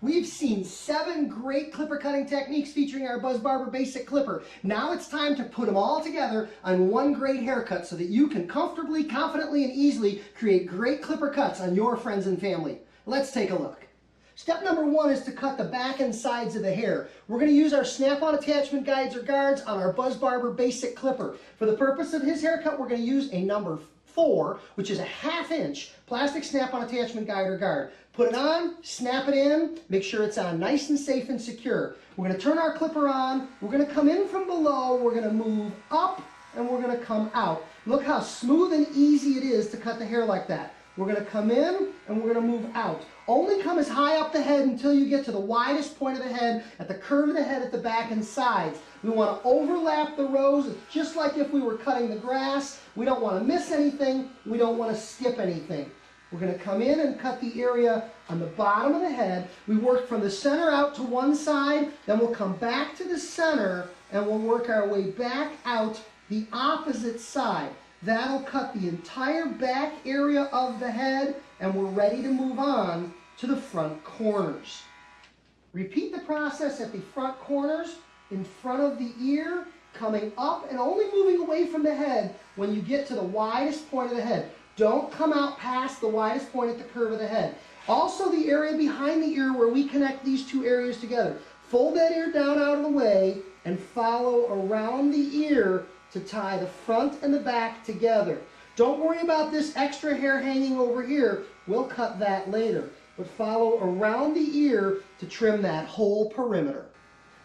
We've seen 7 great clipper cutting techniques featuring our Buzz Barber Basic Clipper. Now it's time to put them all together on one great haircut so that you can comfortably, confidently, and easily create great clipper cuts on your friends and family. Let's take a look. Step number 1 is to cut the back and sides of the hair. We're going to use our snap-on attachment guides or guards on our Buzz Barber Basic Clipper. For the purpose of his haircut, we're going to use a number 4, which is a 1/2 inch plastic snap-on attachment guide or guard. Put it on, snap it in, make sure it's on nice and safe and secure. We're going to turn our clipper on, we're going to come in from below, we're going to move up, and we're going to come out. Look how smooth and easy it is to cut the hair like that. We're going to come in and we're going to move out. Only come as high up the head until you get to the widest point of the head at the curve of the head at the back and sides. We want to overlap the rows. It's just like if we were cutting the grass. We don't want to miss anything. We don't want to skip anything. We're going to come in and cut the area on the bottom of the head. We work from the center out to one side, then we'll come back to the center and we'll work our way back out the opposite side. That'll cut the entire back area of the head, and we're ready to move on to the front corners. Repeat the process at the front corners, in front of the ear, coming up and only moving away from the head when you get to the widest point of the head. Don't come out past the widest point at the curve of the head. Also the area behind the ear where we connect these two areas together. Fold that ear down out of the way and follow around the ear to tie the front and the back together. Don't worry about this extra hair hanging over here. We'll cut that later. But follow around the ear to trim that whole perimeter.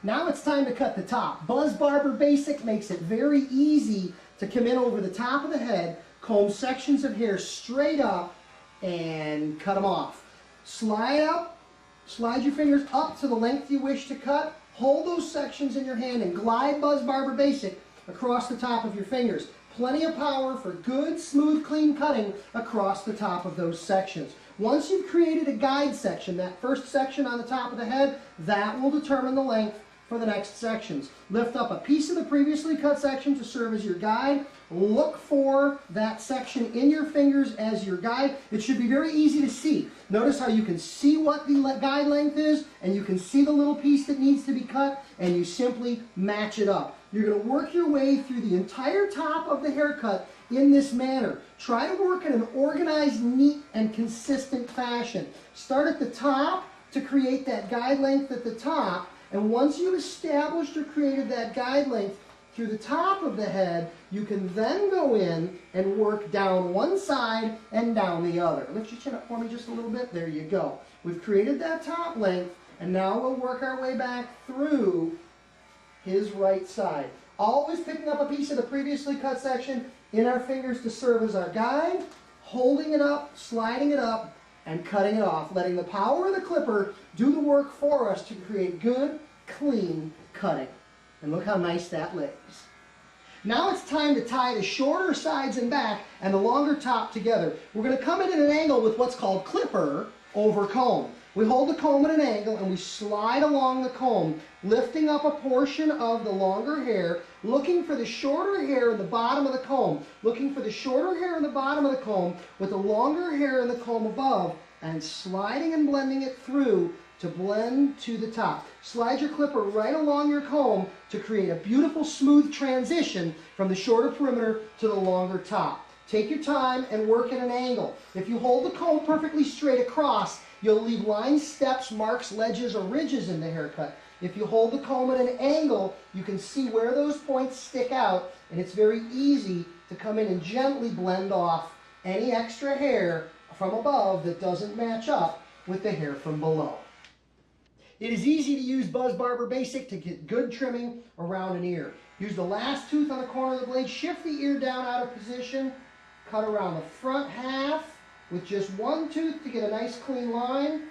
Now it's time to cut the top. Buzz Barber Basic makes it very easy to come in over the top of the head, comb sections of hair straight up, and cut them off. Slide up, slide your fingers up to the length you wish to cut. Hold those sections in your hand and glide Buzz Barber Basic across the top of your fingers. Plenty of power for good, smooth, clean cutting across the top of those sections. Once you've created a guide section, that first section on the top of the head, that will determine the length for the next sections. Lift up a piece of the previously cut section to serve as your guide. Look for that section in your fingers as your guide. It should be very easy to see. Notice how you can see what the guide length is, and you can see the little piece that needs to be cut, and you simply match it up. You're going to work your way through the entire top of the haircut in this manner. Try to work in an organized, neat, and consistent fashion. Start at the top to create that guide length at the top, and once you've established or created that guide length through the top of the head, you can then go in and work down one side and down the other. Lift your chin up for me just a little bit. There you go. We've created that top length, and now we'll work our way back through his right side. Always picking up a piece of the previously cut section in our fingers to serve as our guide, holding it up, sliding it up, and cutting it off, letting the power of the clipper do the work for us to create good, clean cutting. And look how nice that lays. Now it's time to tie the shorter sides and back and the longer top together. We're going to come in at an angle with what's called clipper over comb. We hold the comb at an angle and we slide along the comb, lifting up a portion of the longer hair, looking for the shorter hair in the bottom of the comb, looking for the shorter hair in the bottom of the comb with the longer hair in the comb above, and sliding and blending it through to blend to the top. Slide your clipper right along your comb to create a beautiful smooth transition from the shorter perimeter to the longer top. Take your time and work at an angle. If you hold the comb perfectly straight across, you'll leave lines, steps, marks, ledges, or ridges in the haircut. If you hold the comb at an angle, you can see where those points stick out, and it's very easy to come in and gently blend off any extra hair from above that doesn't match up with the hair from below. It is easy to use Buzz Barber Basic to get good trimming around an ear. Use the last tooth on the corner of the blade, shift the ear down out of position, cut around the front half with just one tooth to get a nice clean line.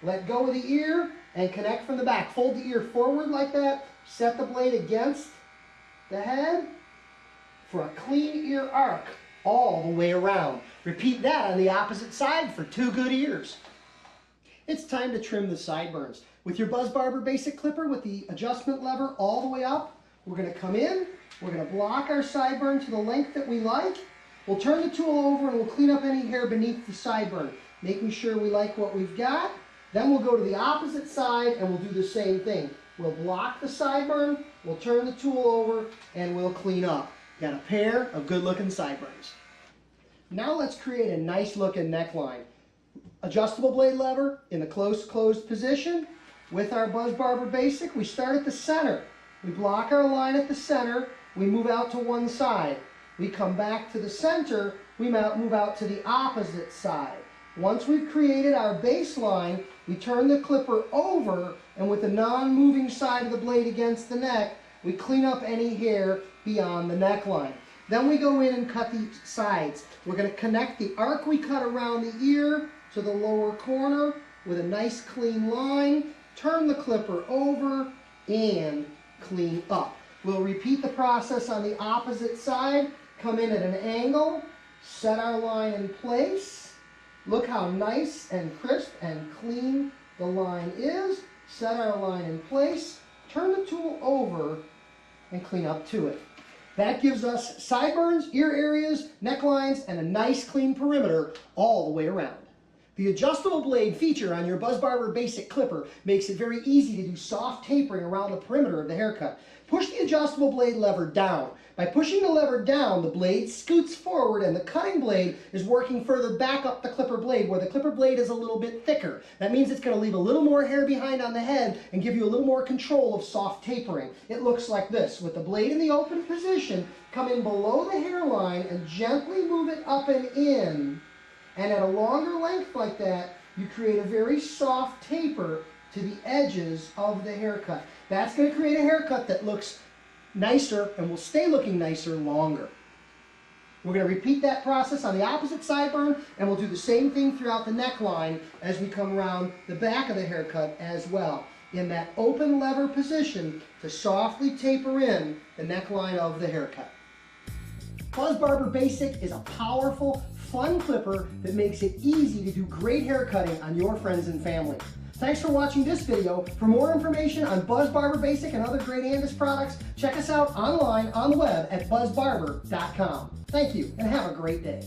Let go of the ear and connect from the back. Fold the ear forward like that. Set the blade against the head for a clean ear arc all the way around. Repeat that on the opposite side for 2 good ears. It's time to trim the sideburns. With your Buzz Barber Basic Clipper with the adjustment lever all the way up, we're going to come in, we're going to block our sideburn to the length that we like. We'll turn the tool over and we'll clean up any hair beneath the sideburn, making sure we like what we've got. Then we'll go to the opposite side and we'll do the same thing. We'll block the sideburn, we'll turn the tool over, and we'll clean up. Got a pair of good-looking sideburns. Now let's create a nice-looking neckline. Adjustable blade lever in the close closed position. With our Buzz Barber Basic, we start at the center. We block our line at the center, we move out to one side. We come back to the center, we move out to the opposite side. Once we've created our baseline, we turn the clipper over, and with the non-moving side of the blade against the neck, we clean up any hair beyond the neckline. Then we go in and cut the sides. We're going to connect the arc we cut around the ear to the lower corner with a nice clean line, turn the clipper over, and clean up. We'll repeat the process on the opposite side, come in at an angle, set our line in place. Look how nice and crisp and clean the line is. Set our line in place, turn the tool over, and clean up to it. That gives us sideburns, ear areas, necklines, and a nice clean perimeter all the way around. The adjustable blade feature on your Buzz Barber Basic Clipper makes it very easy to do soft tapering around the perimeter of the haircut. Push the adjustable blade lever down. By pushing the lever down, the blade scoots forward and the cutting blade is working further back up the clipper blade where the clipper blade is a little bit thicker. That means it's going to leave a little more hair behind on the head and give you a little more control of soft tapering. It looks like this. With the blade in the open position, come in below the hairline and gently move it up and in. And at a longer length like that, you create a very soft taper to the edges of the haircut. That's going to create a haircut that looks nicer and will stay looking nicer longer. We're going to repeat that process on the opposite sideburn, and we'll do the same thing throughout the neckline as we come around the back of the haircut as well. In that open lever position to softly taper in the neckline of the haircut. Buzz Barber Basic is a powerful, fun clipper that makes it easy to do great hair cutting on your friends and family. Thanks for watching this video. For more information on Buzz Barber Basic and other great Andis products, check us out online on the web at buzzbarber.com. Thank you and have a great day.